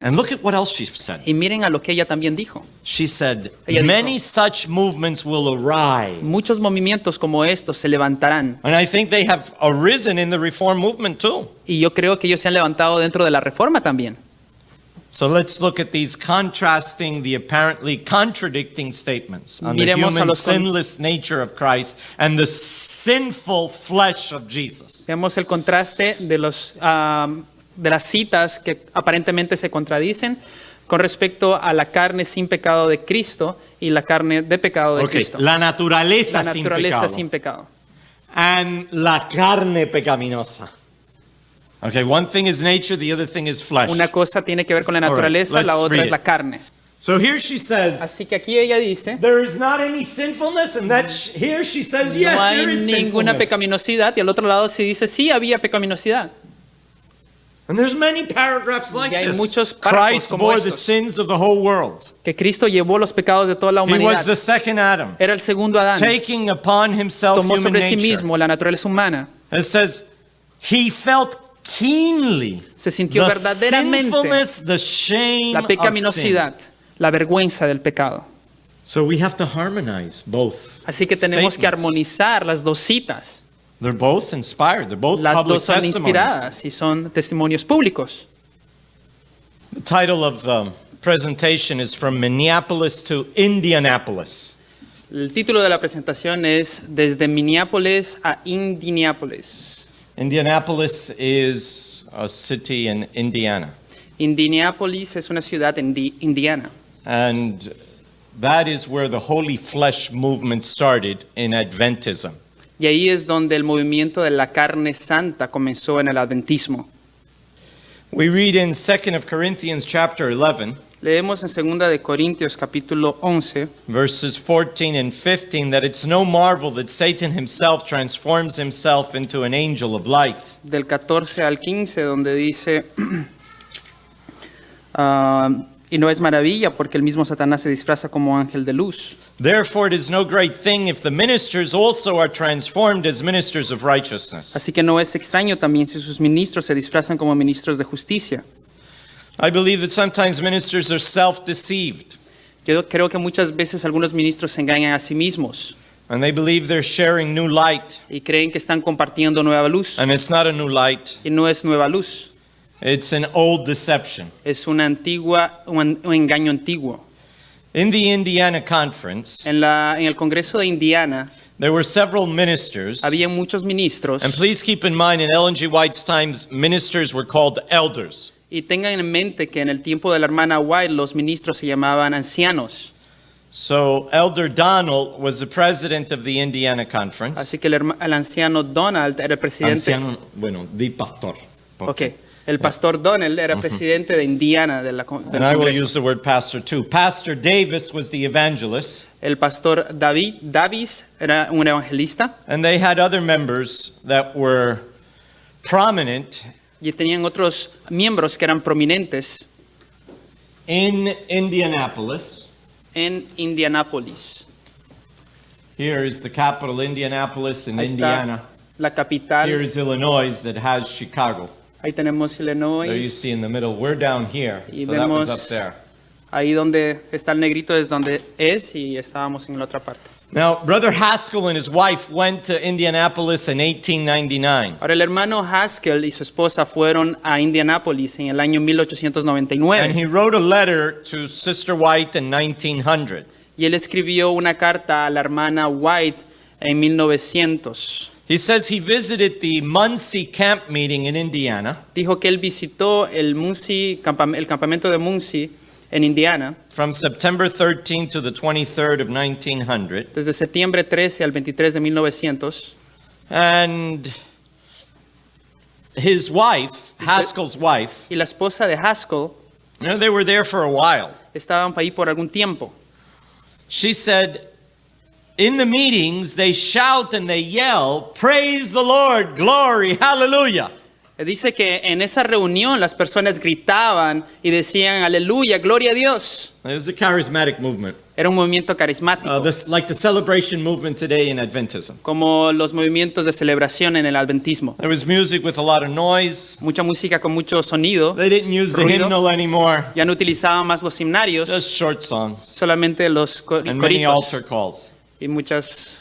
And look at what else she said. Y miren a lo que ella también dijo. She said, Ella dijo, many such movements will arise. muchos movimientos como estos se levantarán. And I think they have arisen in the Reform movement too. Y yo creo que ellos se han levantado dentro de la Reforma también. So let's look at these contrasting, the apparently contradicting statements on the Miremos a human los sinless nature of Christ and the sinful flesh of Jesus. Veamos el contraste de de las citas que aparentemente se contradicen con respecto a la carne sin pecado de Cristo y la carne de pecado de Cristo. La naturaleza, La naturaleza sin pecado. And la carne pecaminosa. Okay, one thing is nature, the other thing is flesh. Una cosa tiene que ver con la naturaleza, let's la otra read es la it. carne. So here she says, Así que aquí ella dice, there is not any sinfulness, and that here she says, yes, no hay there is ninguna sinfulness. pecaminosidad, y al otro lado se dice, sí había pecaminosidad. And there's many paragraphs like Y hay this. muchos párrafos Christ como bore the estos. sins of the whole world. Que Cristo llevó los pecados de toda la He was humanidad. the second Adam, Era el segundo Adán. taking upon himself Tomó human sobre sí nature. mismo la naturaleza humana. It says, he felt keenly Se sintió the verdaderamente sinfulness, the shame la of sin. pecaminosidad, la vergüenza del pecado. So we have to harmonize both Así que tenemos que statements. armonizar las dos citas. They're both inspired. They're both Las public dos son testimonies. inspiradas y son testimonios públicos. The title of the presentation is From Minneapolis to Indianapolis. El título de la presentación es Desde Minneapolis a Indianápolis. Indianapolis is a city in Indiana. Indianápolis es una ciudad en Indiana. And that is where the Holy Flesh movement started in Adventism. Y ahí es donde el movimiento de la carne santa comenzó en el adventismo. We read in 2 of Corinthians chapter 11, Leemos en 2 de Corintios capítulo 11, verses 14 and 15, that it's no marvel that Satan himself transforms himself into an angel of light. del 14 al 15, donde dice, y no es maravilla porque el mismo Satanás se disfraza como ángel de luz. Therefore, it is no great thing if the ministers also are transformed as ministers of righteousness. Así que no es extraño también si sus ministros se disfrazan como ministros de justicia. I believe that sometimes ministers are self-deceived, Yo creo que muchas veces algunos ministros se engañan a sí mismos and they believe they're sharing new light, y creen que están compartiendo nueva luz. and it's not a new light. Y no es nueva luz, It's an old deception. es un engaño antiguo. In the Indiana conference, En el Congreso de Indiana there were several ministers, había muchos ministros. and please keep in mind in Ellen G. White's times, ministers were called elders. Y tengan en mente que en el tiempo de la hermana White los ministros se llamaban ancianos. So Elder Donald was the president of the Indiana conference. Así que el anciano Donald era el presidente. Anciano, bueno, di pastor. Ok, el pastor Donald era presidente de Indiana del And I will Congreso. use the word pastor too. Pastor Davis was the evangelist, El pastor Davis era un evangelista and they had other members that were prominent y tenían otros miembros que eran prominentes in Indianapolis. en Indianápolis. Here is the capital, Indianapolis in Ahí está Indiana. la capital. Here is Illinois that has Chicago. Ahí tenemos There you Illinois. see in the middle. We're down here, Y so that was vemos up there. ahí donde está el negrito es donde es y estábamos en la otra parte. Now, Brother Haskell and his wife went to Indianapolis in 1899. Ahora el hermano Haskell y su esposa fueron a Indianápolis en el año And 1899 he wrote a letter to Sister White in 1900. y él escribió una carta a la hermana White en 1900. He says he visited the Muncie camp meeting in Indiana Dijo que él visitó el campamento de Muncie en Indiana from September 13 to the 23rd of 1900. desde septiembre 13 al 23 de 1900 And his wife, Haskell's wife, y la esposa de Haskell they were there for a while. estaban ahí por algún tiempo. She said, in the meetings, they shout and they yell, praise the Lord, glory, hallelujah. Dice que en esa reunión las personas gritaban y decían aleluya, gloria a Dios. It was a charismatic movement. Era un movimiento carismático, like the celebration movement today in Adventism. como los movimientos de celebración en el adventismo. There was music with a lot of noise. Mucha música con mucho sonido. They didn't use the Ruido. hymnal anymore. Ya no utilizaban más los himnarios, Just short songs solamente los and many coritos altar calls. y muchas.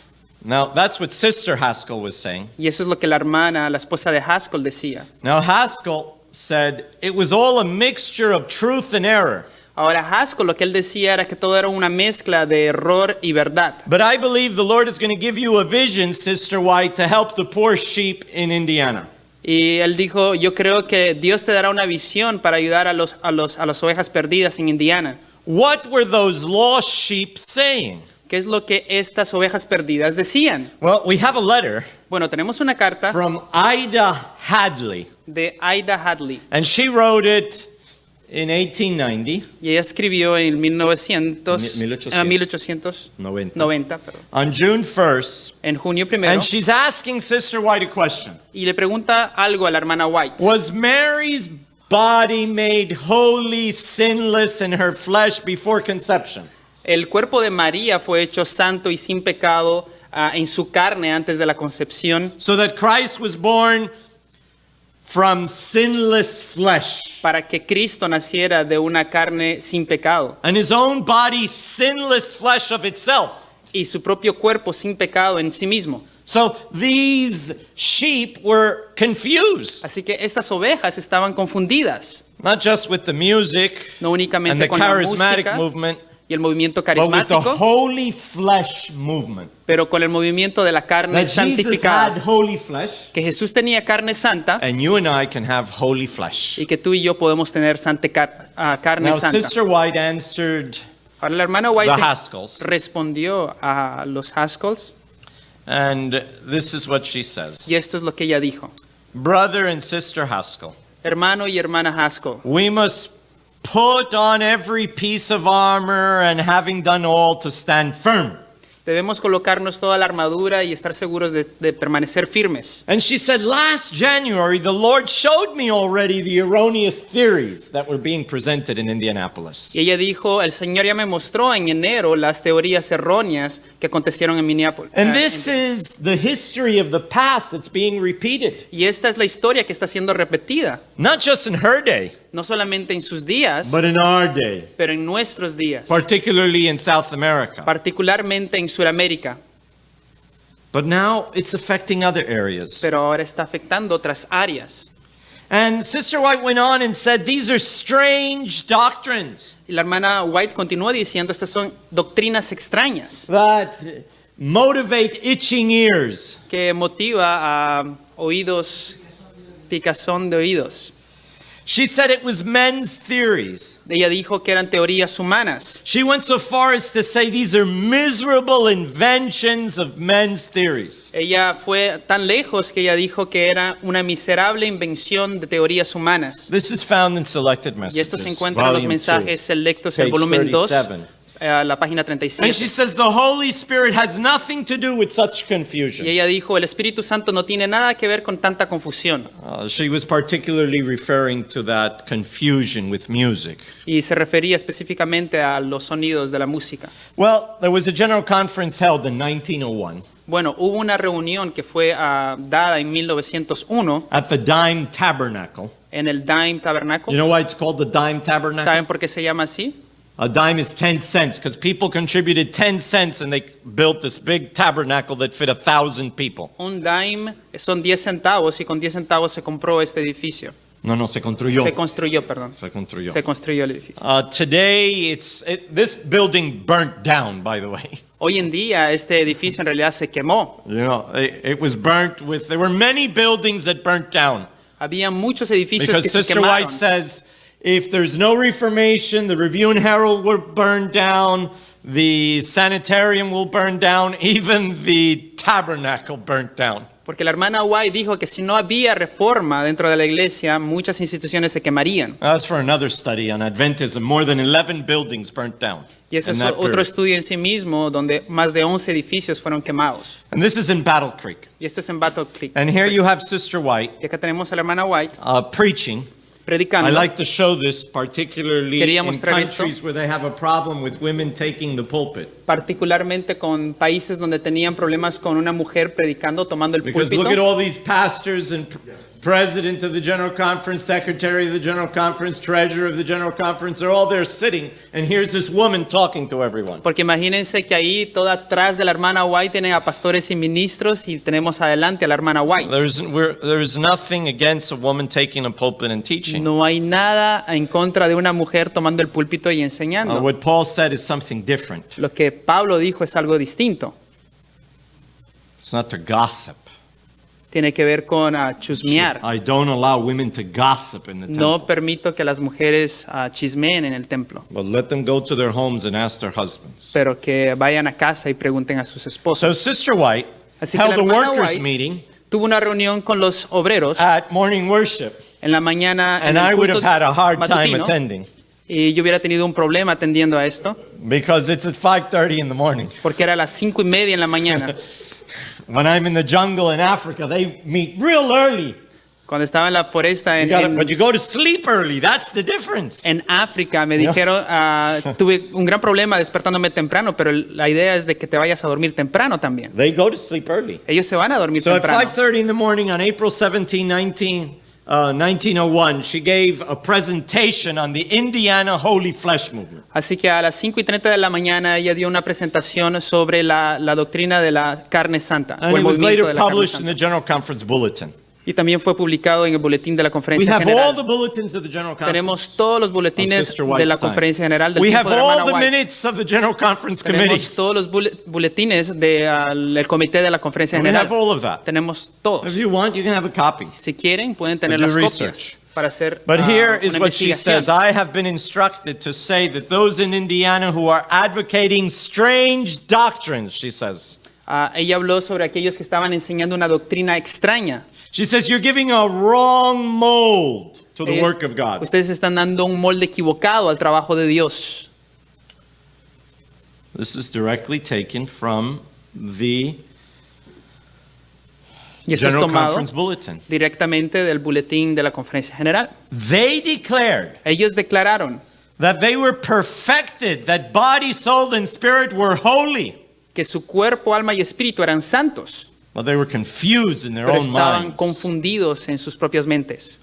Now, that's what Sister Haskell was saying. Y eso es lo que la hermana, la esposa de Haskell, decía. Now, Haskell said it was all a mixture of truth and error. Ahora Haskell lo que él decía era que todo era una mezcla de error y verdad. But I believe the Lord is going to give you a vision, Sister White, to help the poor sheep in Indiana. Y él dijo, yo creo que Dios te dará una visión para ayudar a las ovejas perdidas en Indiana. What were those lost sheep saying? ¿Qué es lo que estas ovejas perdidas decían? Well, we have a letter Bueno, tenemos una carta from Ida Hadley, de Ida Hadley. and she wrote it in 1890, Y ella escribió en 1890, 1890, perdón, on June 1st, en junio primero, and she's asking Sister White a question. y le pregunta algo a la hermana White. Was Mary's body made holy, sinless in her flesh before conception? El cuerpo de María fue hecho santo y sin pecado en su carne antes de la concepción, So that Christ was born from sinless flesh, para que Cristo naciera de una carne sin pecado and his own body sinless flesh of itself. y su propio cuerpo sin pecado en sí mismo. So these sheep were confused, Así que estas ovejas estaban confundidas, not just with the music no and únicamente the con la charismatic música movement, y el movimiento but with the carismático, holy flesh movement. pero con el movimiento de la carne That Jesus had santificada, holy flesh, que Jesús tenía carne santa and you and I can have holy flesh. y que tú y yo podemos tener carne Now, santa. Sister White answered, Ahora la hermana White the Haskells. respondió a los Haskells and this is what she says. y esto es lo que ella dijo. Brother and Sister Haskell, Hermano y hermana Haskell, we must put on every piece of armor and having done all to stand firm. debemos colocarnos toda la armadura y estar seguros de permanecer firmes. And she said, last January, the Lord showed me already the erroneous theories that were being presented in Indianapolis. Y ella dijo, el Señor ya me mostró en enero las teorías erróneas que acontecieron en Minneapolis. And this is the history of the past that's being repeated. Y esta es la historia que está siendo repetida, Not just in her day, no solamente en sus días, but in our day, pero en nuestros días, particularly in South America. particularmente en Sudamérica, But now it's affecting other areas. pero ahora está afectando otras áreas. And Sister White went on and said, these are strange doctrines Y la hermana White continuó diciendo, estas son doctrinas extrañas that motivate itching ears. que motiva a oídos, picazón de oídos. She said it was men's theories. Ella dijo que eran teorías humanas. She went so far as to say these are miserable inventions of men's theories. Ella fue tan lejos que ella dijo que era una miserable invención de teorías humanas. This is found in Selected Y esto se Messages, encuentra en los Volume mensajes 2, selectos en el page volumen 2, 37. la página And she 37. says the Holy Spirit has nothing to do with such Y confusion. ella dijo, el Espíritu Santo no tiene nada que ver con tanta confusión. She was particularly referring to that confusion with music. Y se refería específicamente a los sonidos de la música. Well, there was a general conference held in 1901 Bueno, hubo una reunión que fue dada en 1901 at the Dime Tabernacle. en el Dime You Tabernacle. know why it's called the Dime Tabernacle? ¿Saben por qué se llama así? A dime is 10 cents because people contributed 10 cents and they built this big tabernacle that fit 1,000 people. Un dime son 10 centavos y con 10 centavos se compró este edificio. No, se construyó. Se construyó, perdón. Se construyó. Se construyó el edificio. Today, this building burnt down, by the way. Hoy en día este edificio en realidad se quemó. You know, it was burnt with, there were many buildings that burnt down. Había muchos edificios Because que se Sister quemaron. White says, if there's no Reformation, the Review and Herald will burn down, the sanitarium will burn down, even the tabernacle burnt down. Porque la hermana White dijo que si no había reforma dentro de la iglesia, muchas instituciones se quemarían. That's for another study on Adventism. More than 11 buildings burnt down. Y ese in es that otro period. estudio en sí mismo, donde más de 11 edificios fueron quemados. And this is in Battle Creek. Y esto es en Battle Creek. And here you have Sister White Y acá tenemos a la hermana White preaching predicando. I like to show this particularly Quería in mostrar countries where they have a problem with women taking the pulpit. Particularmente con países donde tenían problemas con una mujer predicando, tomando el Because look at púlpito. all these pastors and president of the General Conference, secretary of the General Conference, treasurer of the General Conference, they're all there sitting, and here's this woman talking to everyone. Porque imagínense que ahí, todo atrás de la hermana White, tienen a pastores y ministros y tenemos adelante a la hermana White. There's nothing against a woman taking a pulpit and teaching. No hay nada en contra de una mujer tomando el púlpito y enseñando. What Paul said is something different. Lo que Pablo dijo es algo distinto. It's not to gossip. Tiene que ver con chusmear. I don't allow women to gossip in the temple. No permito que las mujeres chismeen en el templo, But let them go to their homes and ask their husbands. pero que vayan a casa y pregunten a sus esposos. So Sister White Así que held la a hermana workers' White meeting tuvo una reunión con los obreros at morning worship, en la mañana en and el I would culto have had a hard time matutino, attending y yo hubiera tenido un problema atendiendo a esto because it's at 5:30 in the morning. porque era a las 5:30 en la mañana. When I'm in the jungle in Africa, they meet real early. Cuando estaba en la foresta But you go to sleep early. That's the difference. en África me dijeron, tuve un gran problema despertándome temprano, pero la idea es de que te vayas a dormir temprano también. They go to sleep early. Ellos se van a dormir So at temprano. 5:30 in the morning on April 17, 1901, she gave a presentation on the Indiana Holy Flesh Movement. Así que a las 5:30 de la mañana ella dio una presentación sobre la doctrina de la carne santa. And o el it was movimiento later de la carne published in santa. the General Conference Bulletin. Y también fue publicado en el boletín de la We conferencia have all general. the bulletins of the General Conference. Tenemos todos los of boletines Sister de la White's time. conferencia general del We tiempo have de la all hermana the White. minutes of the General Conference Committee. Tenemos todos los boletines del comité de la conferencia We general. have all of that. Tenemos todos. If you want, you can have a copy. Si quieren, pueden tener do las research. copias para hacer But here is una what she investigación. says. I have been instructed to say that those in Indiana who are advocating strange doctrines, she says. Ella habló sobre aquellos que estaban enseñando una doctrina extraña. She says you're giving a wrong mold to the work of God. Ustedes están dando un molde equivocado al trabajo de Dios. This is directly taken from the Y esto es General tomado Conference Bulletin. directamente del boletín de la conferencia general. They declared Ellos declararon that they were perfected, that body, soul, and spirit were holy. que su cuerpo, alma y espíritu eran santos, But they were confused in their pero own estaban minds. confundidos en sus propias mentes.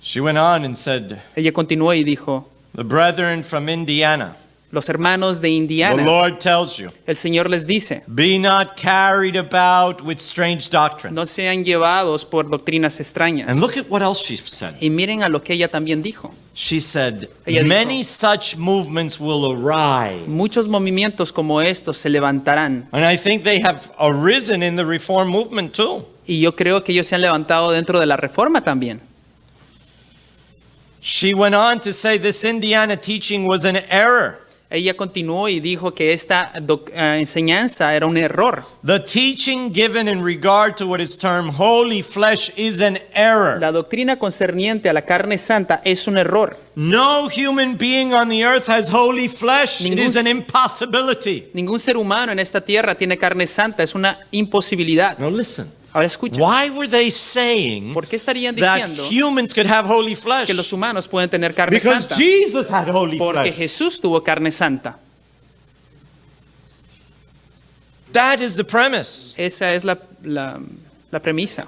She went on and said, Ella continuó y dijo, the brethren from Indiana, los hermanos de the Indiana, Lord tells you, el Señor les dice, be not carried about with strange doctrine. no sean llevados por doctrinas extrañas. And look at what else she said. Y miren a lo que ella también dijo. She said, Ella dijo, many such movements will arise. Muchos movimientos como estos se levantarán. And I think they have arisen in the reform movement too. Y yo creo que ellos se han levantado dentro de la reforma también. She went on to say this Indiana teaching was an error. Ella continuó y dijo que esta enseñanza era un error. The teaching given in regard to what is termed holy flesh is an error. La doctrina concerniente a la carne santa es un error. No human being on the earth has holy flesh. It is an impossibility. Ningún ser humano en esta tierra tiene carne santa, es una imposibilidad. Now listen. Ahora escucha, Why were they saying ¿por qué estarían that diciendo humans could have holy flesh? que los humanos pueden tener carne Because santa? Jesus had holy Porque flesh. Jesús tuvo carne santa. That is the premise. Esa es la premisa.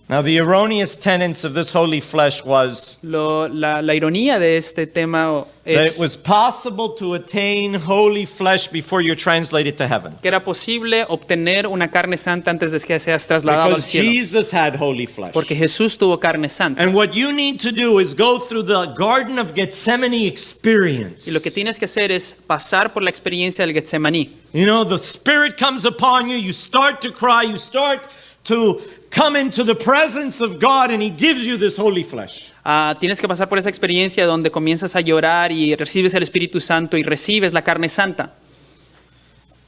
Now, the erroneous tenets of this holy flesh was La ironía de este tema that it es was possible to attain holy flesh before you're translated to heaven. que era posible obtener una carne santa antes de que seas trasladado al Because cielo. Jesus had holy flesh. Porque Jesús tuvo carne santa. And what you need to do is go through the Garden of Gethsemane experience. Y lo que tienes que hacer es pasar por la experiencia del Getsemaní. You know, the Spirit comes upon you, you start to cry, you start to come into the presence of God, and He gives you this holy flesh. Tienes que pasar por esa experiencia donde comienzas a llorar y recibes el Espíritu Santo y recibes la carne santa.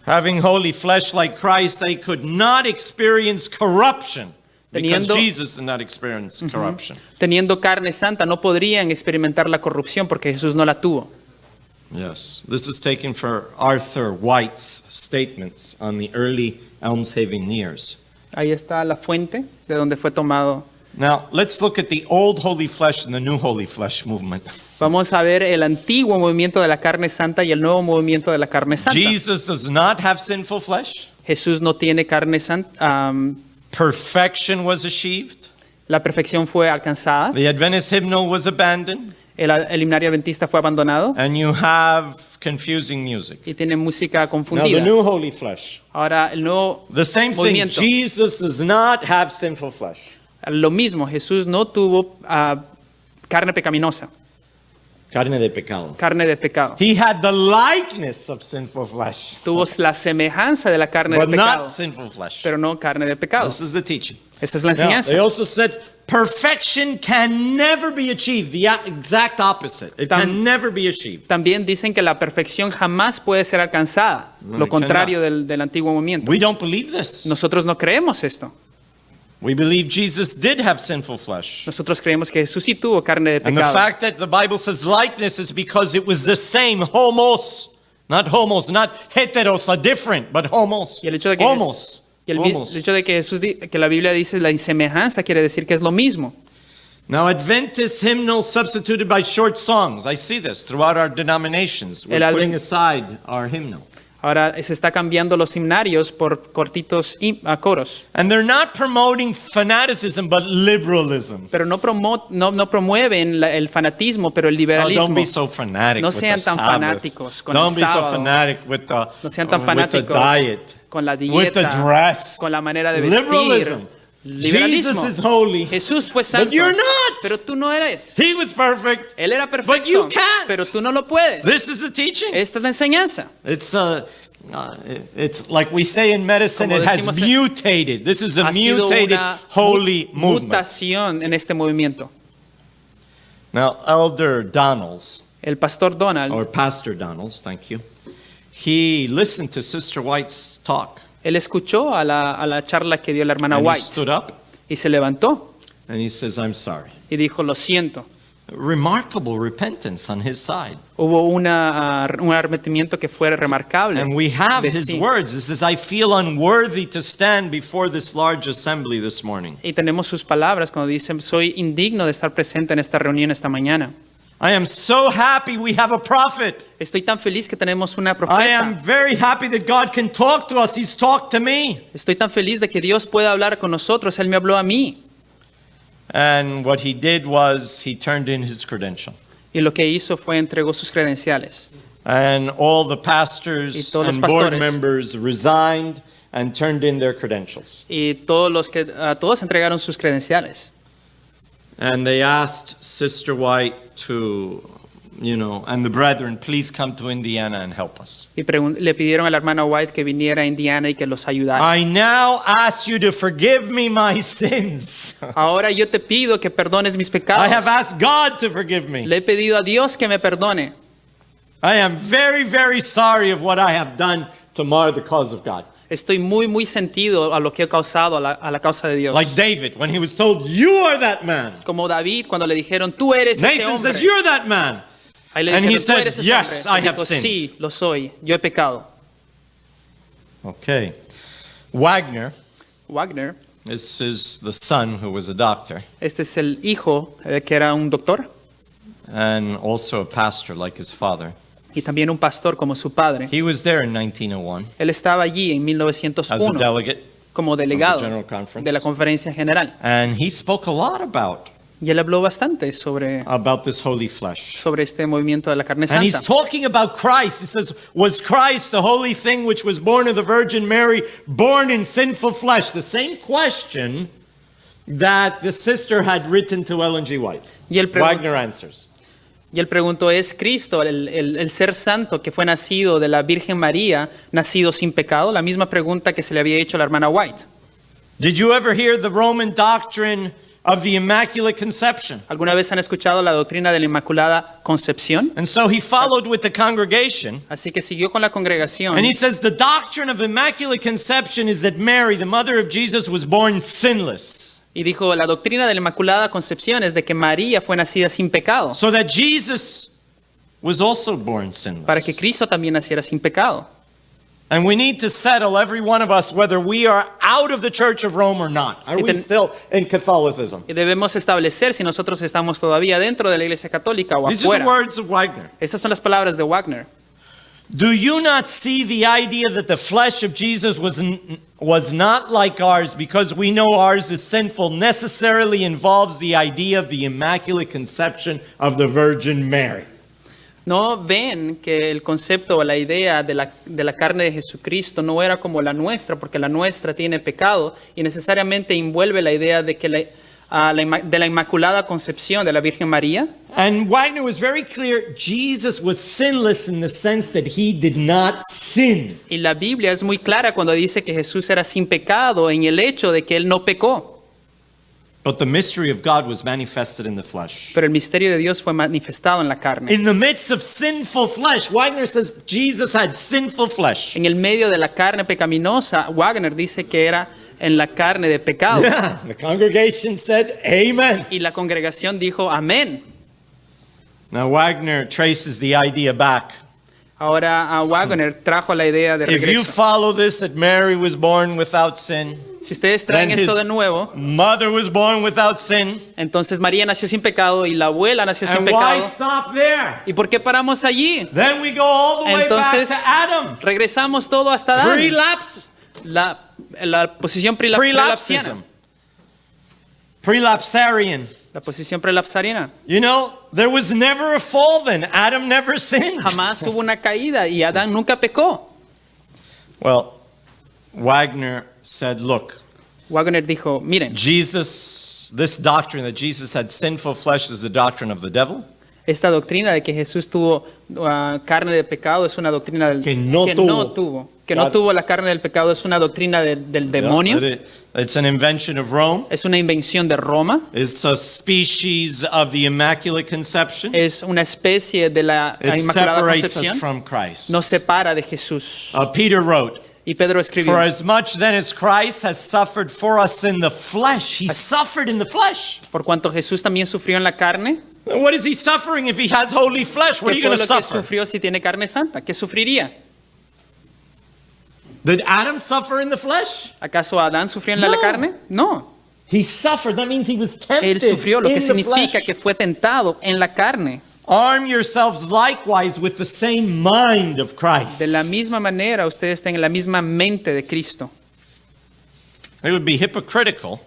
Having holy flesh like Christ, they could not experience corruption because Teniendo- Jesus did not experience corruption. Teniendo carne santa no podrían experimentar la corrupción porque Jesús no la tuvo. Yes, this is taken from Arthur White's statements on the early Almshaven years. Ahí está la fuente de donde fue tomado Now, let's look at the old holy flesh and the new holy flesh movement. Vamos a ver el antiguo movimiento de la carne santa y el nuevo movimiento de la carne santa. Jesus does not have sinful flesh. Jesús no tiene carne santa. Perfection was achieved. La perfección fue alcanzada. The Adventist hymnal was abandoned. El himnario adventista fue abandonado. And you have confusing music. Y tiene música Now, the confundida. new holy flesh. Ahora, el nuevo The same thing. movimiento. Jesus does not have sinful flesh. Lo mismo, Jesús no tuvo carne pecaminosa, Carne de pecado. carne de pecado. He had the likeness of sinful flesh, Tuvo la semejanza de la carne de but pecado, not sinful flesh. pero no carne de pecado. This is the teaching. Esa es la Now, enseñanza. they also said perfection can never be achieved. The exact opposite. It can never be achieved. También dicen que la perfección jamás puede ser alcanzada, No, lo it contrario del antiguo movimiento. We don't believe this. Nosotros no creemos esto. We believe Jesus did have sinful flesh. Nosotros creemos que Jesús sí tuvo carne de And the pecado. fact that the Bible says likeness is because it was the same, homos. Not heteros, are different, but homos. Y el hecho de que, Homos. y el Homos. hecho de que, que la Biblia dice la semejanza quiere decir que es lo mismo. Now, Adventist hymnals substituted by short songs. I see this throughout our denominations. We're El putting aside our hymnal. Ahora se está cambiando los himnarios por cortitos coros, And they're not promoting fanaticism, but liberalism. pero no promueven el fanatismo, pero el Oh, liberalismo. don't be so fanatic No with sean the tan Sabbath. fanáticos con el Don't be so sábado. fanatic with the, No sean tan with the fanáticos diet, con la with the dieta, dress. con la manera de vestir. Liberalism. Liberalismo. Jesus is holy. Jesús fue santo, But you're not. pero tú no eres. He was perfect. Él era But perfecto, you can't. pero tú no lo puedes. This is the teaching. Esta es la enseñanza. It's like we say in medicine, Como it has decimos mutated. This is a Ha sido mutated una holy movement. mutación en este movimiento. Now, Elder Donalds, El pastor Donald, or Pastor Donalds, thank you, he listened to Sister White's talk. él escuchó a la charla que dio la hermana And he White stood up y se levantó and he says, I'm sorry. y dijo, lo siento. Remarkable repentance on his side. Hubo un arrepentimiento que fue remarcable. And we have de his sí. words. It says, I feel unworthy to stand before this large assembly this morning. Y tenemos sus palabras cuando dice, soy indigno de estar presente en esta reunión esta mañana. I am so happy we have a prophet. Estoy tan feliz que tenemos una I am profeta. very happy that God can talk to us. He's talked to me. Estoy tan feliz de que Dios pueda hablar con nosotros. Él me habló a mí. And what he did was he turned in his credential. Y lo que hizo fue entregó sus credenciales. And all the Y pastors todos los and board pastores. members resigned and turned in their credentials. Y todos entregaron sus credenciales. And they asked Sister White to, and the brethren, please come to Indiana and help us. Y le pidieron a la hermana White que viniera a Indiana y que los ayudara. I now ask you to forgive me my sins. Ahora yo te pido que perdones mis pecados. I have asked God to forgive me. Le he pedido a Dios que me perdone. I am very, very sorry of what I have done to mar the cause of God. Estoy muy sentido a lo que he causado a la causa de Dios. Like David, when he was told, you are that man. Como David cuando le dijeron, tú eres ese Nathan hombre. says, you're that man. Ahí le and dijeron, he tú said, eres ese yes, hombre. I Él have dijo, sinned. sí, lo soy. Yo he pecado. Okay. Wagner, Wagner, this is the son who was a doctor este es el hijo que era un doctor and also a pastor like his father. y también un pastor como su padre. He was there in 1901 Él estaba allí en as a 1901 delegate, como delegado General Conference. de la conferencia general. and he spoke a lot about Y él habló bastante sobre this holy flesh. este movimiento de la carne And he's santa. talking about Christ. He says, was Christ the holy thing which was born of the Virgin Mary, born in sinful flesh? The same question that the sister had written to Ellen G. White. Y él Wagner answers. Y él preguntó, ¿es Cristo el ser santo que fue nacido de la Virgen María, nacido sin pecado? La misma pregunta que se le había hecho a la hermana White. Did you ever hear the Roman doctrine of the Immaculate Conception? ¿Alguna vez han escuchado la doctrina de la Inmaculada Concepción? And so he followed with the congregation. Así que siguió con la congregación. And he says the doctrine of Immaculate Conception is that Mary, the mother of Jesus, was born sinless. Y dijo, la doctrina de la Inmaculada Concepción es de que María fue nacida sin pecado, So that Jesus was also born sinless. para que Cristo también naciera sin pecado. And we need to settle, every one of us, whether we are out of the Church of Rome or not. Are Y we ten- still in Catholicism? Y debemos establecer si nosotros estamos todavía dentro de la Iglesia Católica o These are the afuera. words of Wagner. Estas son las palabras de Wagner. Do you not see the idea that the flesh of Jesus was not like ours because we know ours is sinful necessarily involves the idea of the Immaculate Conception of the Virgin Mary? ¿No ven que el concepto o la idea de la carne de Jesucristo no era como la nuestra, porque la nuestra tiene pecado y necesariamente envuelve la idea de que de la Inmaculada Concepción de la Virgen María? And Wagner was very clear, Jesus was sinless in the sense that he did not sin. Y la Biblia es muy clara cuando dice que Jesús era sin pecado en el hecho de que él no pecó. But the mystery of God was manifested in the flesh. Pero el misterio de Dios fue manifestado en la carne. In the midst of sinful flesh, Wagner says Jesus had sinful flesh. En el medio de la carne pecaminosa, Wagner dice que era en la carne de pecado. Yeah, the congregation said, Amen. Y la congregación dijo, amén. Now Wagner traces the idea back. Ahora a Wagner trajo la idea de If you regreso. follow this, that Mary was born without sin, Si ustedes traen then esto his de nuevo, mother was born without sin, entonces María nació sin pecado y la abuela nació sin and why pecado. stop there? ¿Y por qué paramos allí? Then we go all the way back Entonces, to Adam. regresamos todo hasta Adán. Prelapse, La posición prelapsiana. prelapsism, prelapsarian. La posición prelapsariana. You know, there was never a fall then. Adam never sinned. Jamás hubo una caída y Adán nunca pecó. Well, Wagner said, look, Wagner dijo, miren, this doctrine that Jesus had sinful flesh is the doctrine of the devil. esta doctrina de que Jesús tuvo carne de pecado es una doctrina Que no tuvo. Que no tuvo la carne del pecado es una doctrina del demonio. It's an invention of Rome. Es una invención de Roma. It's a species of the Immaculate Conception. Es una especie de la It Inmaculada separates us Concepción. from Christ. Nos separa de Jesús. Peter wrote, Y Pedro escribió, for as much then as Christ has suffered for us in the flesh, he suffered in the flesh. por cuanto Jesús también sufrió en la carne, What is he suffering if he has holy flesh? What are ¿qué you fue going to lo que suffer? sufrió si tiene carne santa? ¿Qué sufriría? Did Adam suffer in the flesh? ¿Acaso Adán sufrió en la No. carne? No. He suffered. That means he was tempted Él sufrió, lo que in the significa flesh. que fue tentado en la carne. Arm yourselves likewise with the same mind of Christ. De la misma manera, ustedes tengan la misma mente de Cristo. It would be hypocritical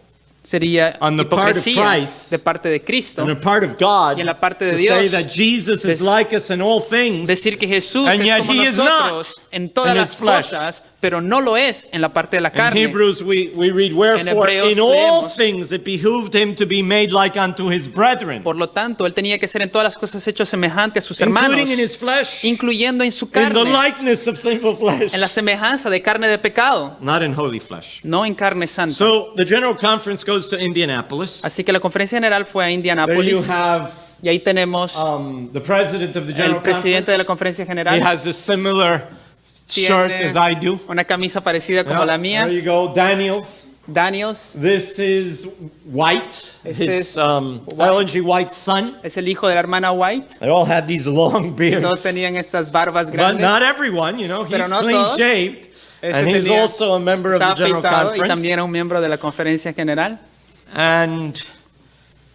Sería On the part of hipocresía Christ, de parte de Cristo on the part of God y en la parte de to Dios, say that Jesus is des- like us in all things, decir que Jesús And es yet como he is nosotros not en todas in las his flesh. cosas, pero no lo es en la parte de la In carne. Hebrews we read, wherefore Hebreos in all leemos, things it behooved him to be made like unto his brethren, Por lo tanto, él tenía que ser en todas las cosas hecho semejante a sus hermanos, including in his flesh, in incluyendo en su the carne, likeness of sinful flesh, en la semejanza de carne de pecado, not in holy flesh. no en carne santa. So the General Conference goes to Indianapolis. Así que la conferencia general fue a There you Indianápolis have y ahí tenemos the president of the General el presidente de la Conference. conferencia He general. has a similar shirt Tiene as I do. una camisa parecida como Yeah, la there mía. you go, Daniels. Daniels This is White, Este his es Ellen G. White's son. es el hijo de la hermana White. They all had these long Todos beards. tenían estas barbas But grandes. not everyone, you know. He's Pero no clean todos. shaved. Este And he's tenía- also a member of the Estaba General afeitado y Conference. también era un miembro de la conferencia general. And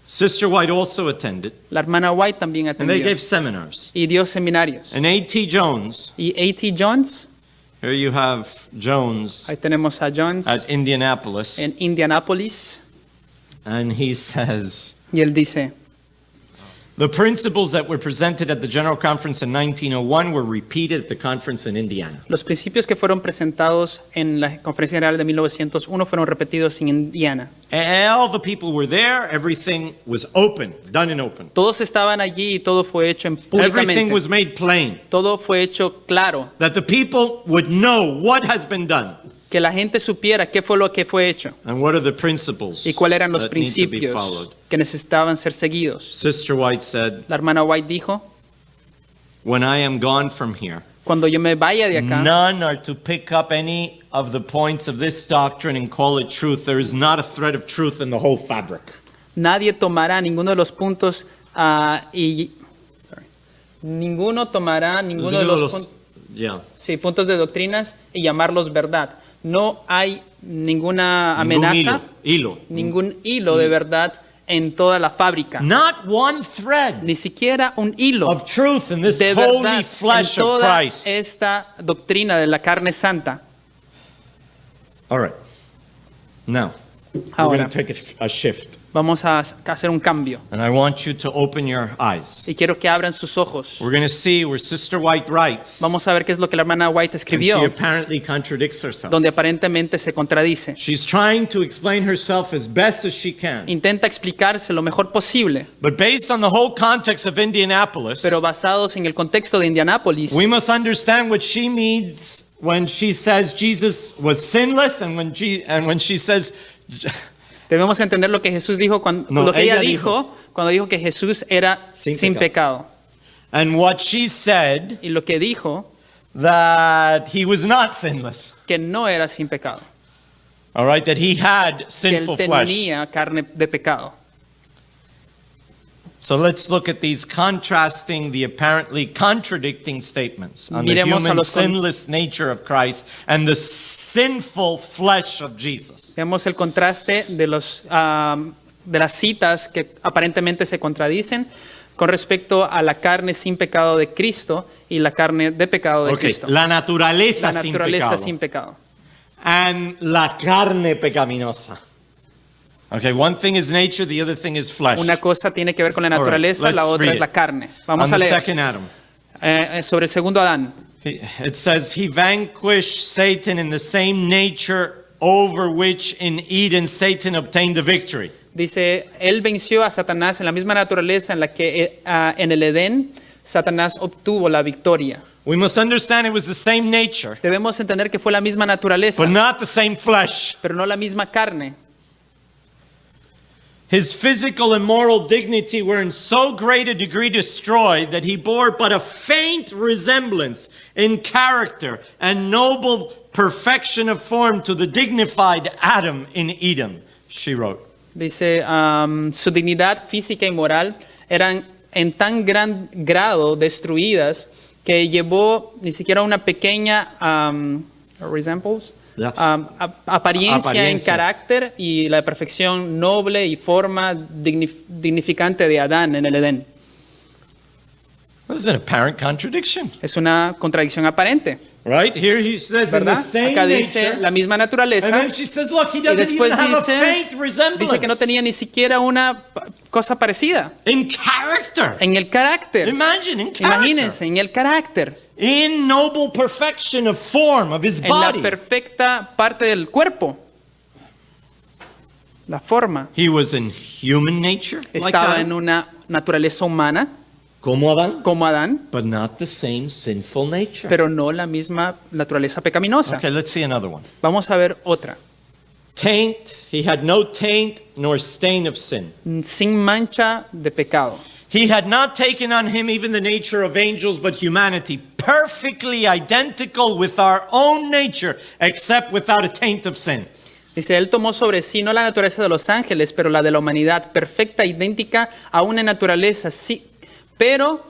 Sister White also attended. La hermana White también And they atendió gave seminars. y dio seminarios. And A.T. Jones, Y A.T. Jones, here you have Jones ahí tenemos a Jones at Indianapolis. en Indianápolis And he says, y él dice, the principles that were presented at the General Conference in 1901 were repeated at the conference in Indiana. los principios que fueron presentados en la conferencia general de 1901 fueron repetidos en Indiana. All the people were there. Everything was open, done in open. Todos estaban allí y todo fue hecho en Everything públicamente. was made plain, Todo fue hecho claro, that the people would know what has been done que la gente supiera qué fue lo que fue hecho and what are the principles y cuáles eran los that need to be principios followed. que necesitaban ser seguidos. Sister White said, La hermana White dijo, when I am gone from here, cuando yo me vaya de acá, none are to pick up any of the points of this doctrine and call it truth. There is not a thread of truth in the whole fabric. nadie tomará ninguno de los puntos ninguno tomará ninguno de los puntos. Yeah. Sí, puntos de doctrinas y llamarlos verdad. No hay ninguna amenaza, Ningún hilo. ningún hilo de verdad en toda la fábrica. Not one thread Ni siquiera un hilo of truth in this de holy verdad flesh en of toda Christ. esta doctrina de la carne santa. All right. Now, we're Ahora. going to take a shift. Vamos a hacer un cambio. And I want you to open your eyes. Y quiero que abran sus ojos. We're going to see where Sister White writes. Vamos a ver qué es lo que la hermana White And she escribió, apparently contradicts herself. donde aparentemente se contradice. She's trying to explain herself as best as she can. Intenta explicarse lo mejor posible, But based on the whole context of Indianapolis, pero basados en el contexto de Indianápolis, we must understand what she means when she says Jesus was sinless and when she says debemos entender lo que Jesús dijo No, lo que ella ella dijo cuando dijo que Jesús era Sin sin pecado. and what she said Y lo que dijo that he was not sinless. que no era sin pecado, All right, that he had que él sinful flesh. tenía carne de pecado. So let's look at these contrasting, the apparently contradicting statements on the Miremos a human los sinless nature of Christ and the sinful flesh of Jesus. Vemos el contraste de de las citas que aparentemente se contradicen con respecto a la carne sin pecado de Cristo y la carne de pecado de Okay, Cristo. la naturaleza, La sin naturaleza pecado sin pecado. and la carne pecaminosa. Okay, one thing is nature, the other thing is flesh. Una cosa tiene que ver con la right, naturaleza, la let's otra read es la it. carne. On Vamos a the leer second Adam. sobre el segundo Adán. It says, he vanquished Satan in the same nature over which in Eden Satan obtained the victory. Dice, él venció a Satanás en la misma naturaleza en la que en el Edén Satanás obtuvo la victoria. We must understand it was the same nature, Debemos entender que fue la misma naturaleza, but not the same flesh. pero no la misma carne. His physical and moral dignity were in so great a degree destroyed that he bore but a faint resemblance in character and noble perfection of form to the dignified Adam in Eden, she wrote. Dice, su dignidad física y moral eran en tan gran grado destruidas que llevó ni siquiera una pequeña resembles, Yeah. apariencia en Apariencia. carácter y la perfección noble y forma dignificante de Adán en el Edén. What is an apparent contradiction? Es una contradicción aparente, Right? Here he says in the ¿verdad? same Acá dice nature. la misma And naturaleza then she says, look, he y doesn't después even have a faint dice resemblance que no tenía ni siquiera una cosa parecida in character. en el carácter. Imagine, in character. Imagínense, en el carácter, In noble perfection of form of his en la body. perfecta parte del cuerpo, la forma. He was in human nature, like Estaba en Adam, una naturaleza humana como Adán, como Adán, but not the same sinful nature. pero no la misma naturaleza pecaminosa. Okay, let's see another one. Vamos a ver otra. Taint, he had no taint nor stain of sin. Sin mancha de pecado. He had not taken on him even the nature of angels, but humanity, perfectly identical with our own nature, except without a taint of sin. Dice, él tomó sobre sí no la naturaleza de los ángeles, pero la de la humanidad, perfecta, idéntica a una naturaleza, sí, pero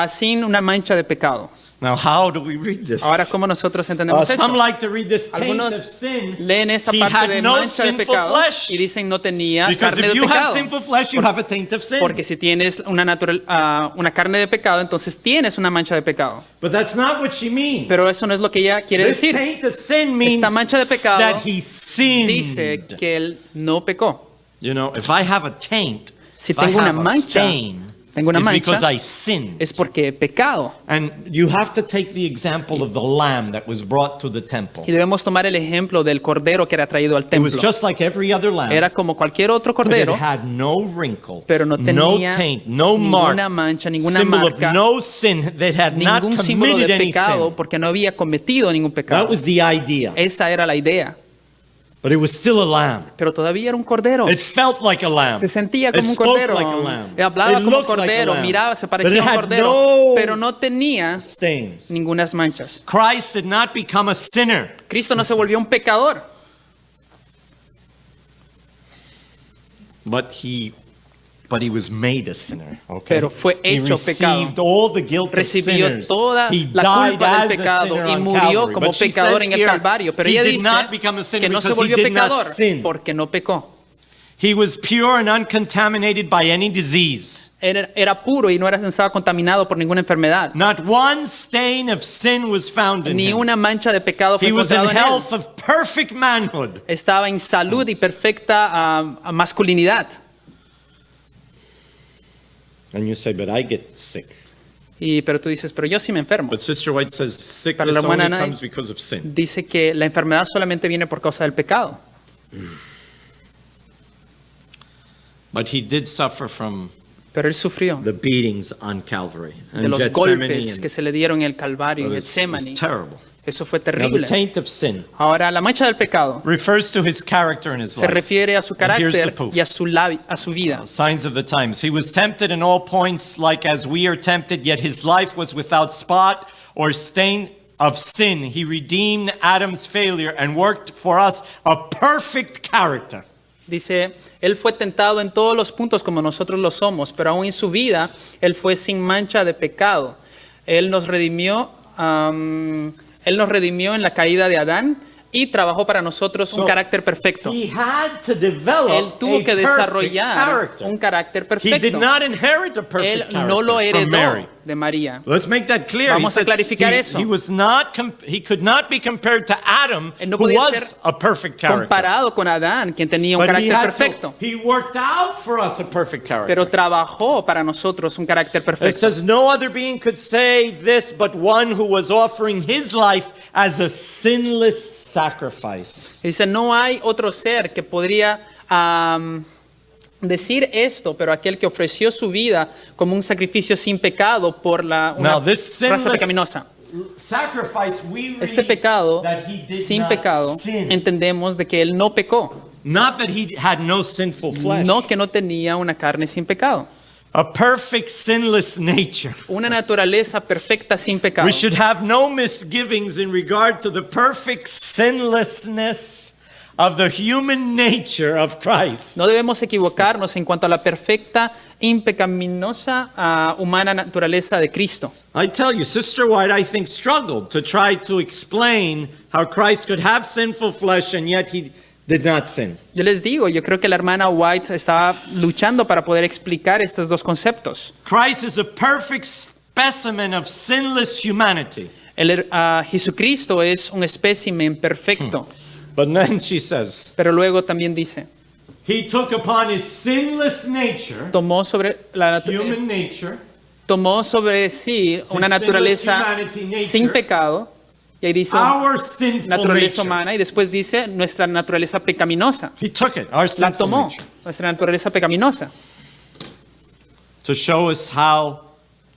sin una mancha de pecado. Now, how do we read this? Ahora, ¿cómo nosotros entendemos Some esto? like to read this taint Algunos of sin. leen esta He parte had de no mancha de sinful pecado flesh. y dicen no tenía Because carne if de you have pecado. sinful flesh, you have a taint of sin. Porque si tienes una carne de pecado, entonces tienes una mancha de pecado. But that's not what she means. Pero eso no es lo que ella quiere This decir. taint of sin means Esta mancha de pecado that he sinned. Dice que él no pecó. You know, if I have a taint, Si if I tengo una have a mancha, stain, tengo una it's mancha, because I sinned. es porque he pecado. And you have to take the example of the lamb that was brought to the temple. Y debemos tomar el ejemplo del cordero que era traído al It was templo. just like every other lamb. Era como cualquier otro But it cordero, had no wrinkle, pero no no tenía taint, no mark, ninguna mancha, ninguna symbol marca, of no sin, that had not ningún símbolo committed de any pecado, sin. porque no había cometido ningún pecado. That was the idea. Esa era la idea. But it was still a lamb. Pero todavía era un cordero. It felt like a lamb. Se sentía como It un spoke cordero. like a lamb. Hablaba It como un looked like a cordero. lamb. Miraba, se But parecía it a un had cordero. no Pero no tenía stains. ninguna manchas. Christ did not become a sinner. Cristo no se volvió un pecador, But he But he was made a sinner, okay? Pero fue hecho he received pecado. all the guilt of Recibió sinners. toda He la died culpa as del a pecado sinner y on murió Calvary. como But she pecador says en el here, Calvario. Pero he ella did dice not become a sinner que no se because he volvió did not pecador sin. porque no pecó. He was pure and uncontaminated by any disease. Era puro y no estaba contaminado por ninguna enfermedad. Not one stain of sin was found in Ni him. una mancha de pecado fue He was in encontrado en él. health of perfect manhood. Estaba en salud y perfecta masculinidad. And you say, but I get sick. Pero tú dices, pero yo sí me enfermo. But Sister White says Pero la sickness only hermana comes because of sin. dice que la enfermedad solamente viene por causa del pecado. But he did suffer from Pero él sufrió the beatings on Calvary de and los Gethsemane. golpes que se le dieron en el Calvario, en It was Getsemaní. terrible. Eso fue Now, the terrible. taint of sin Ahora, la mancha del pecado refers to his character and his se life. refiere a su And here's the carácter proof. y a su vida. Signs of the times. He was tempted in all points like as we are tempted, yet his life was without spot or stain of sin. He redeemed Adam's failure and worked for us a perfect character. Dice, él fue tentado en todos los puntos como nosotros lo somos, pero aún en su vida, él fue sin mancha de pecado. Él nos redimió en la caída de Adán y trabajó para nosotros un So, carácter perfecto. He had to develop Él tuvo a que perfect desarrollar character. un carácter He did perfecto. not inherit a Él perfect no lo character from Mary. heredó de María. Let's make that clear. Vamos a clarificar eso. He was not. He could not be compared to Adam, Él no who podía was ser a perfect character. Comparado con Adán, quien tenía un But he carácter had perfecto, to. He worked out for us a perfect character. pero trabajó para nosotros un carácter It perfecto. says no other being could say this, but one who was offering his life as a sinless sacrifice. Dice, no hay otro ser que podría decir esto, pero aquel que ofreció su vida como un sacrificio sin pecado por una Now, this raza sinless pecaminosa. sacrifice, we read Este pecado, that he did sin not pecado, sin. entendemos de que él no pecó, Not that he had no sinful flesh. no que no tenía una carne sin pecado, A perfect sinless nature. una naturaleza perfecta sin pecado. We should have no misgivings in regard to the perfect sinlessness of the human nature of Christ. No debemos equivocarnos en cuanto a la perfecta, impecaminosa, humana naturaleza de Cristo. I tell you, Sister White, I think, struggled to try to explain how Christ could have sinful flesh and yet he did not sin. Yo les digo, yo creo que la hermana White estaba luchando para poder explicar estos dos conceptos. Christ is a perfect specimen of sinless humanity. Jesucristo es un espécimen perfecto, But then she says, pero luego también dice, he took upon his sinless nature, tomó sobre human nature, tomó sobre sí una sinless naturaleza humanity nature, sin pecado, y ahí dice our sinful naturaleza nature. humana, y después dice nuestra naturaleza pecaminosa. He took it, our La sinful tomó, nature, nuestra naturaleza pecaminosa, to show us how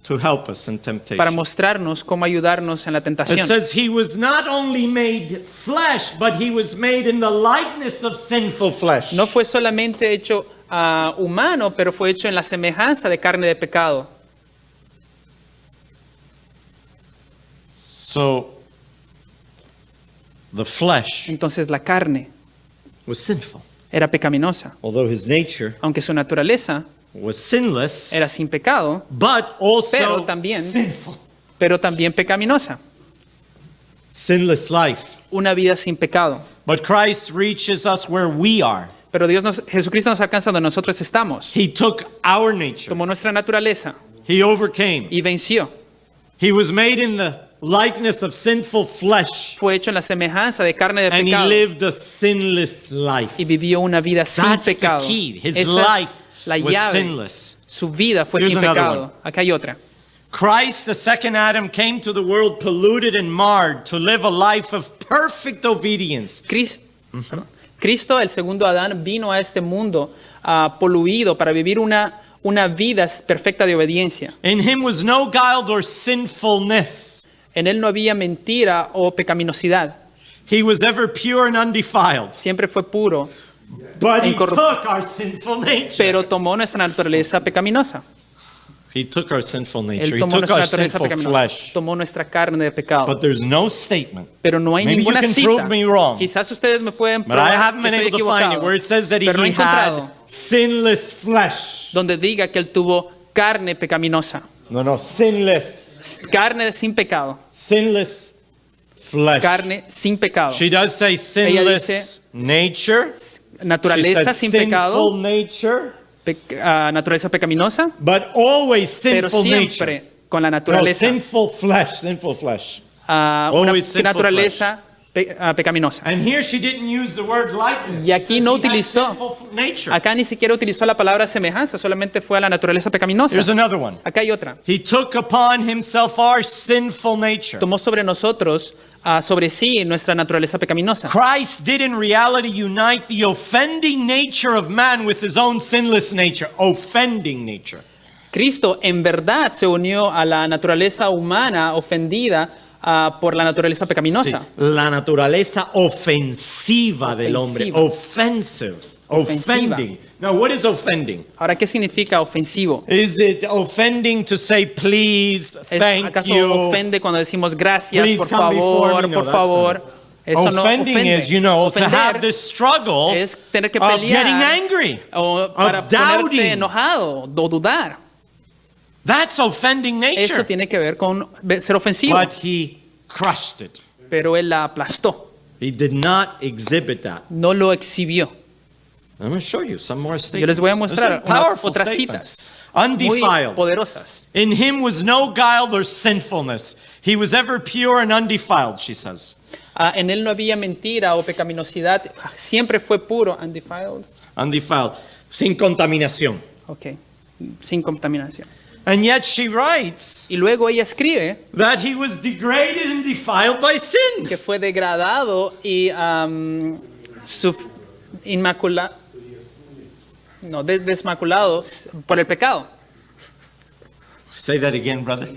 to help us in para temptation. mostrarnos cómo ayudarnos en la It tentación. says he was not only made flesh, but he was made in the likeness of sinful flesh. No fue solamente hecho humano, pero fue hecho en la semejanza de carne de pecado. So the flesh Entonces la carne was sinful, era pecaminosa, although his nature aunque su naturaleza was sinless, era sin pecado, but also pero también- sinful. pero también pecaminosa. Sinless life. Una vida sin pecado. But Christ reaches us where we are. Pero Jesucristo nos alcanza donde nosotros estamos. He took our nature. Tomó nuestra naturaleza He overcame. y venció. He was made in the likeness of sinful flesh, Fue hecho en la semejanza de carne de and he pecado lived a sinless life. y vivió una vida sin That's the pecado. key. His Esa life es la was llave. sinless. Su vida fue Here's sin another pecado. one. Acá hay otra. Christ, the second Adam, came to the world polluted and marred to live a life of perfect obedience. Cristo, el segundo Adán, vino a este mundo poluido para vivir una vida perfecta de obediencia. In him was no guile or sinfulness. En él no había mentira o pecaminosidad. He was ever pure and undefiled. Siempre fue puro, But he Incorrupt- took our sinful nature. pero tomó nuestra naturaleza pecaminosa. He took our sinful nature. Él He tomó took nuestra our naturaleza sinful pecaminosa, flesh. tomó nuestra carne de pecado. But there's no statement. Pero no hay Maybe you ninguna can cita. prove me wrong. Quizás ustedes me pueden But I probar haven't que been estoy able to find it equivocado, where it says that he pero no he had encontrado sinless flesh. donde diga que él tuvo carne pecaminosa, No, sinless. carne sin pecado, Sinless flesh. carne sin pecado, She does say sinless nature. She naturaleza says sin sinful pecado, nature, naturaleza pecaminosa, but always pero sinful nature. siempre con la No, naturaleza, sinful flesh. una always sinful naturaleza pecaminosa. And here she didn't use the word likeness. Y aquí She says no he had utilizó, sinful nature. acá ni siquiera utilizó la palabra semejanza, solamente fue a la naturaleza pecaminosa. Here's another one. Acá hay otra. He took upon himself our sinful nature. Tomó sobre nosotros, sobre sí, nuestra naturaleza pecaminosa. Christ did in reality unite the offending nature of man with his own sinless nature. Offending nature. Cristo en verdad se unió a la naturaleza humana ofendida por la naturaleza Sí, pecaminosa. la naturaleza ofensiva del hombre. Offensive. Ofensiva. Offending. Now, what is offending? Ahora, ¿qué significa ofensivo? Is it offending to say please, thank ¿Acaso you? ofende cuando decimos gracias, Please por come before favor, me? No, por that's favor? not. Eso no Offending ofende. is, to have Ofender this struggle es tener que of pelear getting angry, o para of ponerse doubting. enojado o dudar. That's offending Eso nature. tiene que ver con ser ofensivo. But he crushed it. Pero él la aplastó, He did not exhibit that. no lo exhibió. I'm going to show you some more statements. Yo les voy a mostrar Those are unas powerful otras statements. citas muy Undefiled. poderosas. In him was no guile or sinfulness. He was ever pure and undefiled, she says. En él no había mentira o pecaminosidad, siempre fue puro, undefiled, Undefiled. Sin contaminación. ok, sin contaminación. And yet she writes Y luego ella escribe that he was degraded and defiled by sin. que fue degradado y desmaculado por el pecado. Say that again, brother.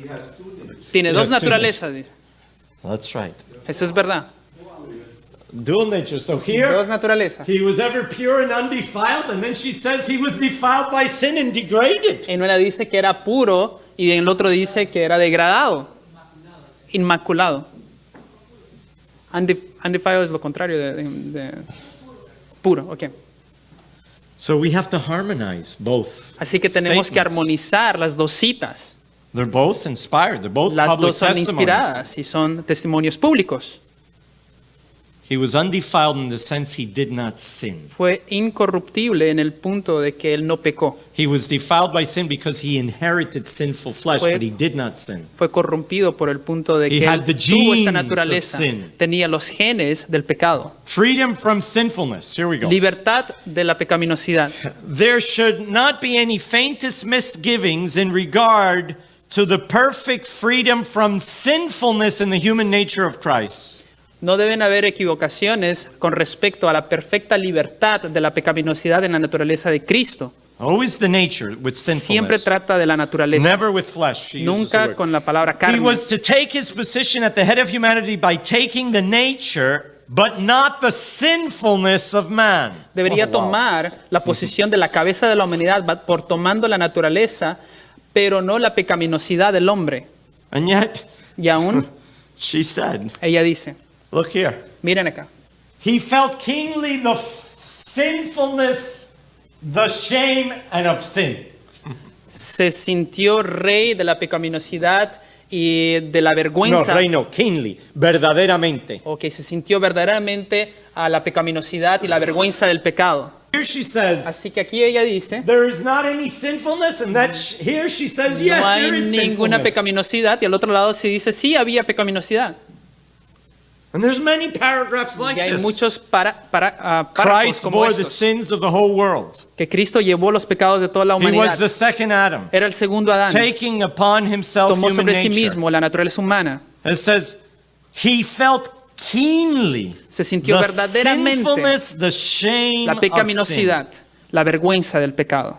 Tiene dos Yes, naturalezas, dice. That's right. Eso es verdad. Dual nature. So here, Dos naturalezas. he was ever pure and undefiled, and then she says he was defiled by sin and degraded. En una dice que era puro y en el otro dice que era degradado, inmaculado. Undefiled es lo contrario de puro, ok. So we have to harmonize both. Así que tenemos que statements. armonizar las dos citas. They're both inspired. They're both Las public dos son testimonies. inspiradas y son testimonios públicos. He was undefiled in the sense he did not sin. Fue incorruptible en el punto de que él no pecó. He was defiled by sin because he inherited sinful flesh, Fue- but he did not sin. Fue corrompido por el punto de He que had él the tuvo esta genes naturaleza. of sin. Tenía los genes del pecado. Freedom from sinfulness. Here we go. Libertad de la pecaminosidad. There should not be any faintest misgivings in regard to the perfect freedom from sinfulness in the human nature of Christ. No deben haber equivocaciones con respecto a la perfecta libertad de la pecaminosidad en la naturaleza de Cristo. Always the nature with Siempre sinfulness. trata de la naturaleza, Never with flesh. She uses the nunca word. con la palabra He carne. was to take his position at the head of humanity by taking the nature, but not the sinfulness of man. Debería Oh, wow. tomar la posición de la cabeza de la humanidad por tomando la naturaleza, pero no la pecaminosidad del hombre. And yet, Y aún she said, ella dice, look here. miren acá, He felt keenly the sinfulness, the shame, and of sin. se sintió rey de la pecaminosidad y de la No, vergüenza. reino, keenly, verdaderamente. O que se sintió verdaderamente a la pecaminosidad y la vergüenza del pecado. Here she says, Así que aquí ella dice, there is not any sinfulness, and that here she says, yes, no hay there is ninguna sinfulness. pecaminosidad, y al otro lado se dice, sí había pecaminosidad. And there's many paragraphs like Y hay this. muchos párrafos Christ como bore the estos, sins of the whole world. que Cristo llevó los pecados de toda la He was humanidad. the second Adam, Era el segundo Adán. taking upon himself Tomó human sobre sí nature. mismo la naturaleza humana. It says, he felt keenly Se sintió the verdaderamente sinfulness, the shame la of sin. pecaminosidad, la vergüenza del pecado.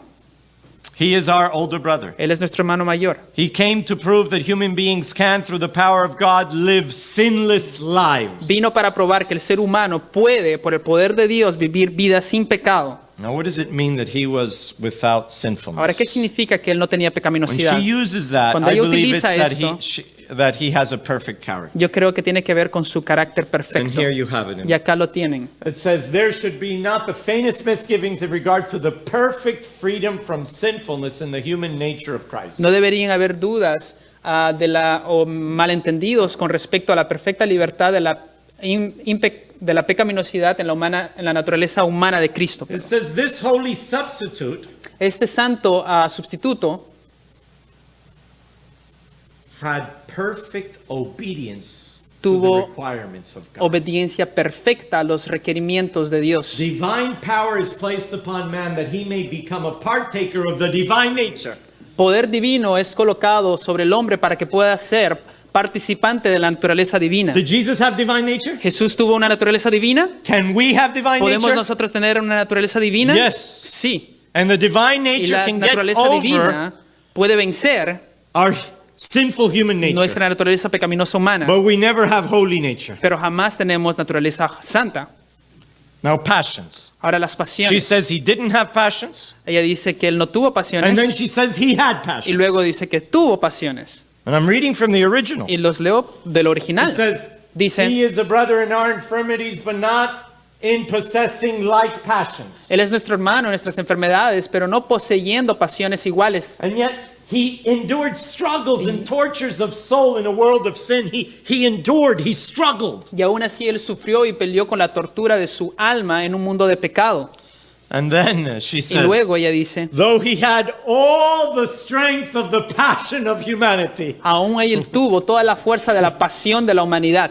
He is our older brother. Él es nuestro hermano mayor. He came to prove that human beings can, through the power of God, live sinless lives. Vino para probar que el ser humano puede, por el poder de Dios, vivir vidas sin pecado. Now, what does it mean that he was without Ahora, sinfulness? ¿qué significa que él no tenía When pecaminosidad? she uses that, Cuando I ella believe it's utiliza that he has a perfect character. Yo creo que tiene que ver con su carácter And perfecto. here you have it. Y acá lo tienen. It says, there should be not the faintest misgivings in regard to the perfect freedom from sinfulness in the human nature of Christ. No deberían haber dudas o malentendidos con respecto a la perfecta libertad de la pecaminosidad en la naturaleza humana de Cristo. It says, this holy substitute Este santo sustituto had perfect obedience to the tuvo requirements of God. obediencia perfecta a los requerimientos de Dios. Divine power is placed upon man that he may become a partaker of the divine nature. Poder divino es colocado sobre el hombre para que pueda ser participante de la naturaleza divina. Did Jesus have divine nature? ¿Jesús tuvo una naturaleza divina? Can we have divine ¿Podemos nature? nosotros tener una naturaleza divina? Yes. Sí. And the divine Y nature la can get naturaleza over divina puede vencer our sinful human nature. nuestra naturaleza pecaminosa humana, But we never have holy nature. pero jamás tenemos naturaleza santa. Now, passions. Ahora las She pasiones. says he didn't have passions, Ella dice que él no tuvo and then pasiones she says he had y passions. luego dice que tuvo pasiones. And I'm reading from the original. Y los leo del It original. says, Dice, he is a brother in our infirmities, but not in possessing like passions. él es nuestro hermano en nuestras enfermedades, pero no poseyendo pasiones iguales. And yet he endured struggles and tortures of soul in a world of sin. He endured, he struggled. Y aún así él sufrió y peleó con la tortura de su alma en un mundo de pecado. And then she Y says, luego ella dice, though he had all the strength of the passion of humanity. aún él tuvo toda la fuerza de la pasión de la humanidad.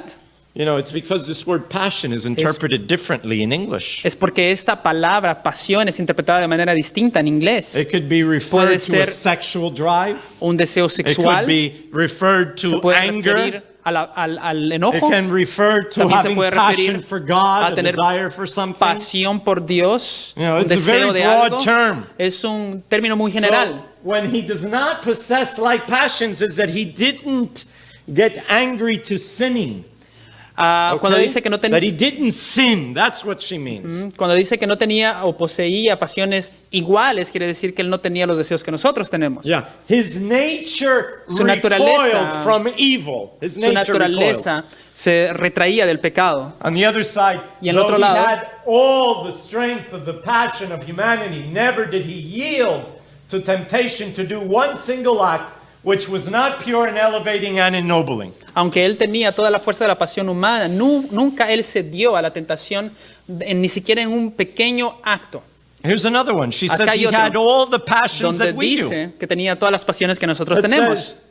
You know, it's because this word passion is interpreted differently in English. Es porque esta palabra pasión es interpretada de manera distinta en inglés. It could be referred Puede to a ser sexual drive. Un deseo It could sexual, be referred se to puede anger. referir al It enojo, can refer to También se having puede passion referir for God, a a tener desire for something. pasión por Dios, You know, un it's a very deseo de broad algo. term. Es un término muy general. So, when he does not possess like passions, is that he didn't get angry to sinning. Cuando Okay? dice que no That tenía he didn't sin. That's what she means. Cuando dice que no tenía o poseía pasiones iguales, quiere decir que él no tenía los deseos que nosotros tenemos. Yeah. His nature Su naturaleza- recoiled from evil. His Su nature recoiled. naturaleza se retraía del pecado. On the other side, Y en though otro he lado- had all the strength of the passion of humanity, never did he yield to temptation to do one single act which was not pure and elevating and ennobling. Aunque él tenía toda la fuerza de la pasión humana, nunca él cedió a la tentación, ni siquiera en un pequeño acto, Here's another one. She Acá says hay he otro, had all the passions donde that we do. dice que tenía todas las pasiones que nosotros It tenemos. says,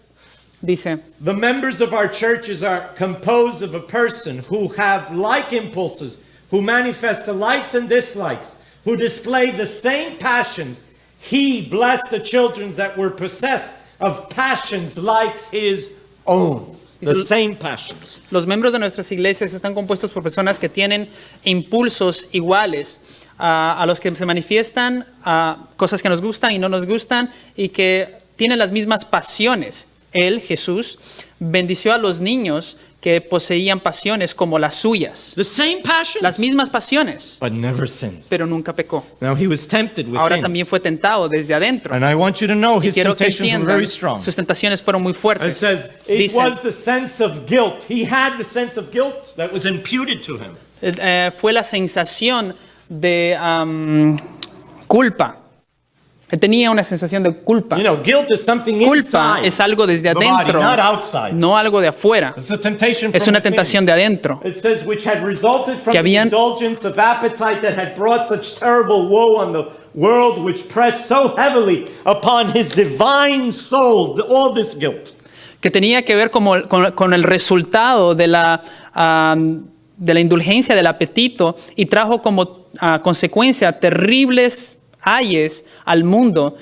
Dice, the members of our churches are composed of a person who have like impulses, who manifest the likes and dislikes, who display the same passions. He blessed the children that were possessed of passions like his own. The Dice- same passions. los miembros de nuestras iglesias están compuestos por personas que tienen impulsos iguales a los que se manifiestan cosas que nos gustan y no nos gustan y que tienen las mismas pasiones. Él, Jesús, bendició a los niños que poseían pasiones como las suyas. The same passions. Las mismas pasiones, But never sinned. pero nunca pecó. Now he was tempted Ahora within. también fue tentado desde adentro. And I want you to know Y his quiero que temptations were entiendan, very strong. sus tentaciones fueron muy It fuertes. says it Dice, was the sense of guilt. He had the sense of guilt that was imputed to him. fue la sensación de culpa. Él tenía una sensación de culpa. You know, guilt is something Culpa inside es algo desde the body, adentro, not outside. no algo de afuera. It's a temptation Es from una within. tentación de adentro. It says which had resulted from Que the habían- indulgence of appetite that had brought such terrible woe on the world, which pressed so heavily upon his divine soul, all this guilt. Que tenía que ver con el resultado de la indulgencia del apetito y trajo como consecuencia terribles ayes al mundo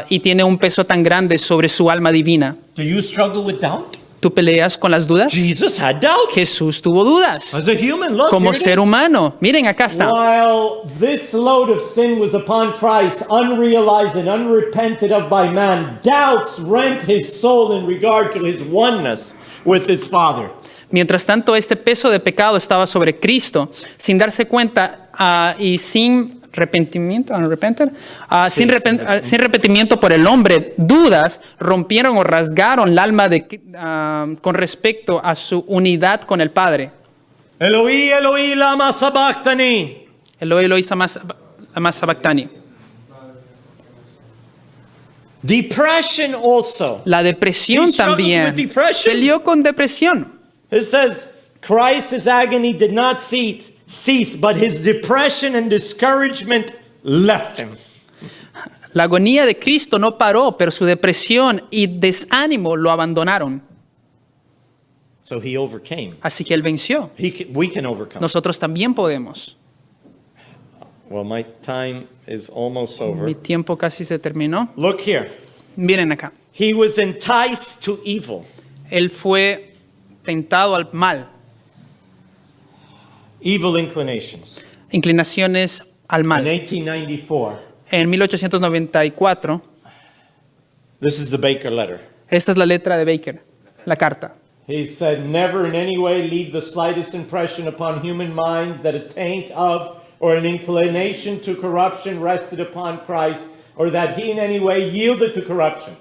y tiene un peso tan grande sobre su alma divina. Do you struggle with doubt? ¿Tú peleas con las dudas? Jesus had doubt. Jesús tuvo dudas. As a human, look, Como here it ser is. humano. Miren, acá está. While this load of sin was upon Christ, unrealized and unrepented of by man, doubts rent his soul in regard to his oneness with his Father. Mientras tanto, este peso de pecado estaba sobre Cristo, sin darse cuenta y sin arrepentimiento, sin arrepentimiento por el hombre, dudas rompieron o rasgaron el alma con respecto a su unidad con el Padre. Eloi, Eloi, lama sabachthani. Eloi, Eloi, lama sabachthani. Depression also. La depresión He struggled también. with depression. Peleó con depresión. It says, Christ's agony did not cease, but his depression and discouragement left him. La agonía de Cristo no paró, pero su depresión y desánimo lo abandonaron. So he overcame. Así que Él venció. We can overcome. Nosotros también podemos. Well, my time is almost over. Mi tiempo casi se terminó. Look here. Miren acá. He was enticed to evil. Él fue tentado al mal, Evil inclinations. inclinaciones al In mal. 1894, En 1894, this is the Baker letter. esta es la letra de Baker, la carta. He said, never in any way leave the slightest impression upon human minds that a taint of or an inclination to corruption rested upon Christ, or that he in any way yielded to corruption.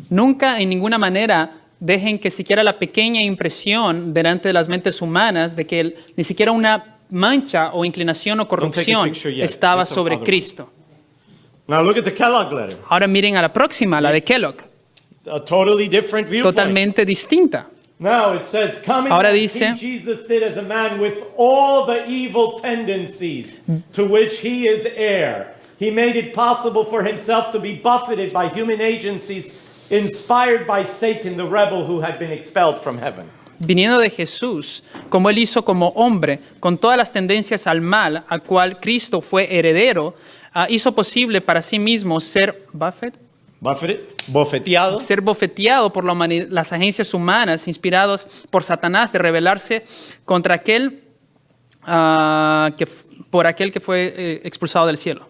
Nunca en ninguna manera dejen que siquiera la pequeña impresión delante de las mentes humanas de que ni siquiera una mancha o inclinación o corrupción picture yet. estaba Get some sobre other Cristo. Now look at the Kellogg letter. Ahora miren a la próxima, la de Kellogg, It's a totally different viewpoint. totalmente distinta. Now it says, coming Ahora as dice- he, Jesus did as a man with all the evil tendencies to which he is heir. He made it possible for himself to be buffeted by human agencies inspired by Satan, the rebel who had been expelled from heaven. Viniendo de Jesús, como Él hizo como hombre, con todas las tendencias al mal, al cual Cristo fue heredero, hizo posible para sí mismo ser Bofeteado. ser bofeteado por las agencias humanas inspiradas por Satanás de rebelarse contra por aquel que fue expulsado del cielo.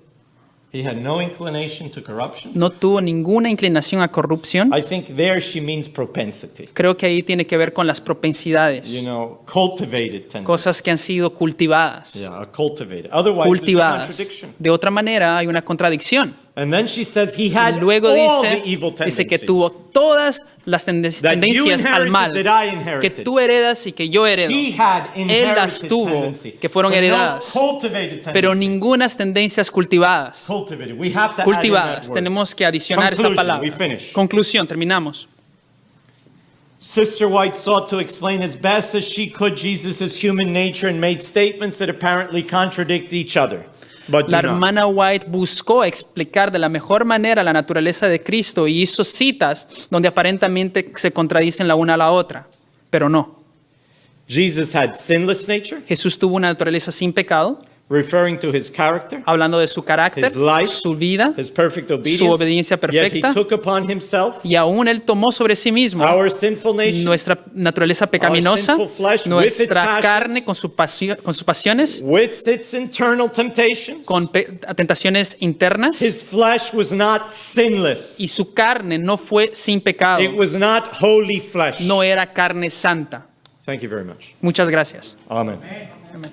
He had no inclination to corruption. No tuvo ninguna inclinación a corrupción. I think there she means propensity. Creo que ahí tiene que ver con las propensidades, You know, cultivated tendency. cosas que han sido cultivadas. Yeah, cultivated. Otherwise, there's a Cultivadas. contradiction. De otra manera, hay una contradicción. And then she says he had Y luego all the evil dice que tendencies. tuvo todas las That you tendencias al inherited, mal that I que inherited. tú heredas y que yo heredo. He had Él las inherited tuvo, tendency, que fueron but no heredadas, cultivated pero tendency. ninguna tendencias cultivadas. Cultivated. We have to add in Cultivadas. that word. Tenemos que adicionar esa Conclusion, palabra. we finish. Conclusión, terminamos. Sister White sought to explain as best as she could Jesus' human nature and made statements that apparently contradict each other. But do La not. hermana White buscó explicar de la mejor manera la naturaleza de Cristo y hizo citas donde aparentemente se contradicen la una a la otra, pero no. Jesus had sinless nature, Jesús tuvo una naturaleza sin pecado, referring to his character, hablando de su carácter, his life, su vida, his perfect obedience. su obediencia Yet perfecta. he took upon himself y aún Él tomó sobre sí mismo our sinful nature, nuestra naturaleza pecaminosa, sinful flesh with its nuestra passions, carne con sus pasiones, with its internal temptations. con tentaciones internas, His flesh was not sinless. y su carne no fue sin pecado, It was not holy flesh. no era carne santa. Thank you very much. Muchas gracias. Amen. Amén.